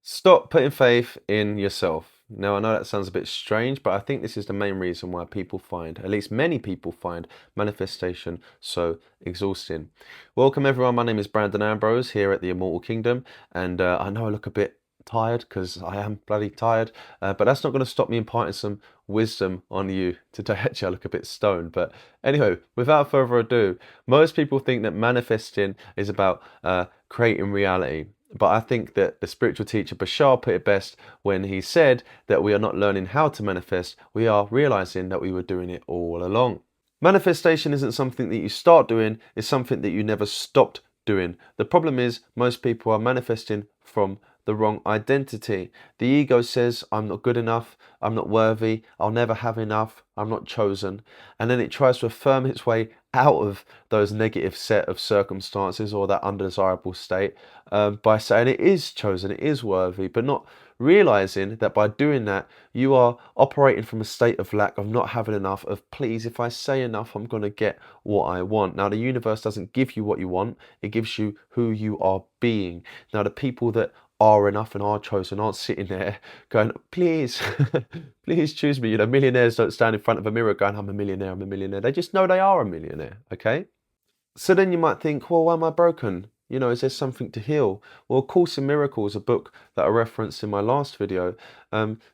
Stop putting faith in yourself. Now, I know that sounds a bit strange, but I think this is the main reason why people find, at least many people find, manifestation so exhausting. Welcome, everyone. My name is Brandon Ambrose here at the Immortal Kingdom, and I know I look a bit tired because I am bloody tired, but that's not going to stop me imparting some wisdom on you today. Actually, I look a bit stoned, but anyway, without further ado, most people think that manifesting is about creating reality. But I think that the spiritual teacher Bashar put it best when he said that we are not learning how to manifest, we are realizing that we were doing it all along. Manifestation isn't something that you start doing, it's something that you never stopped doing. The problem is most people are manifesting from the wrong identity. The ego says, I'm not good enough, I'm not worthy, I'll never have enough, I'm not chosen. And then it tries to affirm its way out of those negative set of circumstances or that undesirable state by saying it is chosen, it is worthy, but not realizing that by doing that, you are operating from a state of lack, of not having enough, of please, if I say enough, I'm going to get what I want. Now, the universe doesn't give you what you want, it gives you who you are being. Now, the people that are enough and are chosen aren't sitting there going, please, please choose me. You know, millionaires don't stand in front of a mirror going, I'm a millionaire, I'm a millionaire. They just know they are a millionaire, okay? So then you might think, well, why am I broken? You know, is there something to heal? Well, A Course in Miracles, a book that I referenced in my last video,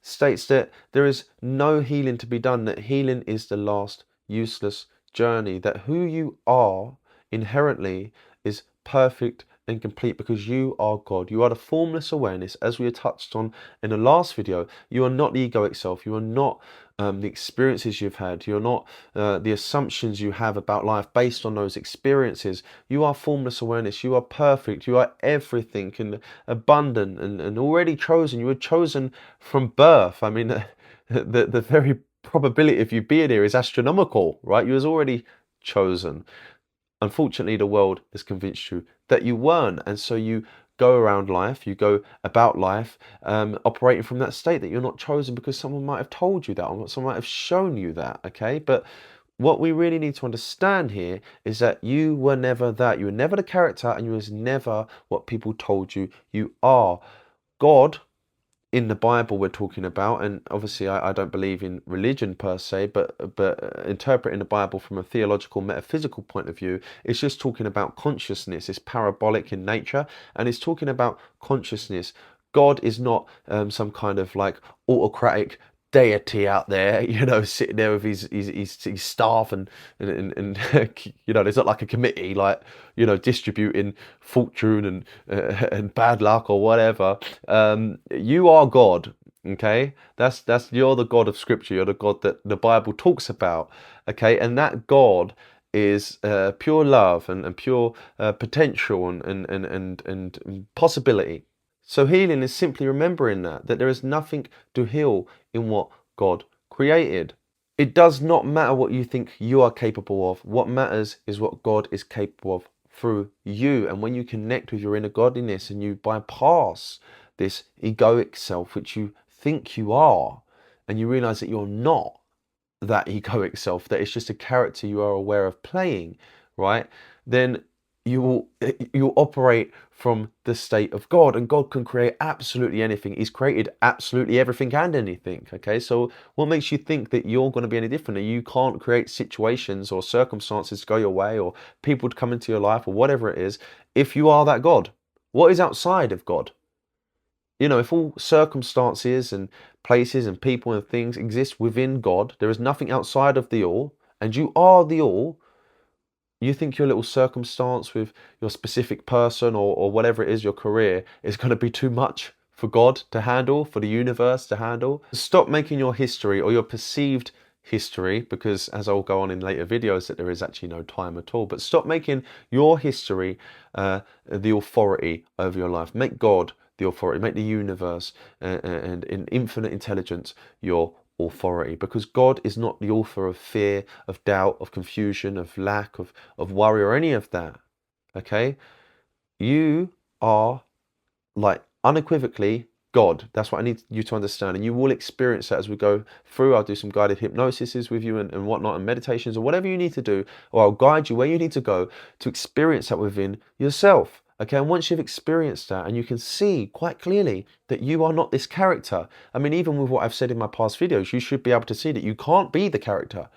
states that there is no healing to be done, that healing is the last useless journey, that who you are inherently is perfect and complete because you are God. You are the formless awareness, as we had touched on in the last video. You are not the egoic self. You are not the experiences you've had. You're not the assumptions you have about life based on those experiences. You are formless awareness. You are perfect. You are everything and abundant and already chosen. You were chosen from birth. I mean, the very probability of you being here is astronomical, right? You was already chosen. Unfortunately, the world has convinced you that you weren't, and so you go around life, you go about life, operating from that state that you're not chosen because someone might have told you that, or someone might have shown you that. Okay, but what we really need to understand here is that you were never that. You were never the character, and you was never what people told you you are. God in the Bible we're talking about, and obviously I don't believe in religion per se, but interpreting the Bible from a theological, metaphysical point of view, it's just talking about consciousness. It's parabolic in nature, and it's talking about consciousness. God is not some kind of like autocratic deity out there, you know, sitting there with his staff and you know, there's not like a committee like, you know, distributing fortune and bad luck or whatever. You are God, okay? That's you're the God of Scripture. You're the God that the Bible talks about, okay? And that God is pure love and pure potential and possibility. So healing is simply remembering that there is nothing to heal in what God created. It does not matter what you think you are capable of. What matters is what God is capable of through you. And when you connect with your inner godliness and you bypass this egoic self, which you think you are, and you realize that you're not that egoic self, that it's just a character you are aware of playing, right? Then you operate from the state of God, and God can create absolutely anything. He's created absolutely everything and anything. Okay, so what makes you think that you're going to be any different? That you can't create situations or circumstances to go your way, or people to come into your life, or whatever it is, if you are that God? What is outside of God? You know, if all circumstances and places and people and things exist within God, there is nothing outside of the all, and you are the all, you think your little circumstance with your specific person or whatever it is, your career, is going to be too much for God to handle, for the universe to handle? Stop making your history or your perceived history, because as I'll go on in later videos that there is actually no time at all, but stop making your history the authority over your life. Make God the authority, make the universe and in infinite intelligence your authority, because God is not the author of fear, of doubt, of confusion, of lack, of worry, or any of that. Okay? You are like unequivocally God. That's what I need you to understand. And you will experience that as we go through. I'll do some guided hypnosises with you and whatnot, and meditations or whatever you need to do, or I'll guide you where you need to go to experience that within yourself. Okay, and once you've experienced that and you can see quite clearly that you are not this character, I mean, even with what I've said in my past videos, you should be able to see that you can't be the character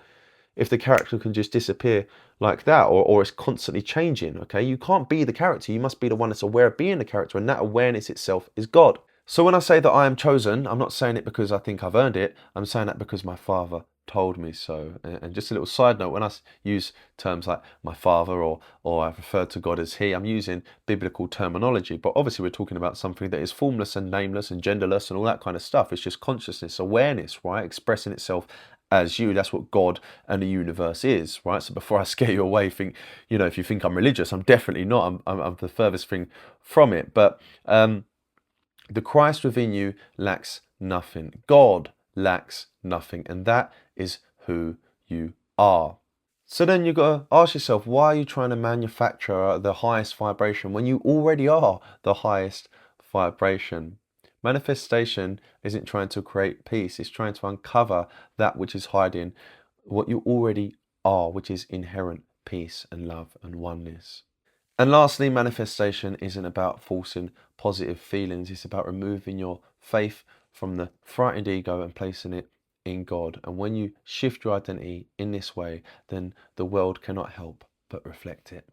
if the character can just disappear like that, or it's constantly changing. Okay, you can't be the character, you must be the one that's aware of being the character, and that awareness itself is God. So when I say that I am chosen, I'm not saying it because I think I've earned it, I'm saying that because my Father told me so. And just a little side note, when I use terms like my Father, or I refer to God as He, I'm using biblical terminology, but obviously we're talking about something that is formless and nameless and genderless and all that kind of stuff. It's just consciousness, awareness, right, expressing itself as you. That's what God and the universe is, right? So before I scare you away, think, if you think I'm religious, I'm definitely not. I'm the furthest thing from it. But the Christ within you lacks nothing. God lacks nothing, and that is who you are. So then you've got to ask yourself, why are you trying to manufacture the highest vibration when you already are the highest vibration? Manifestation isn't trying to create peace, it's trying to uncover that which is hiding what you already are, which is inherent peace and love and oneness. And lastly, manifestation isn't about forcing positive feelings. It's about removing your faith from the frightened ego and placing it in God. And when you shift your identity in this way, then the world cannot help but reflect it.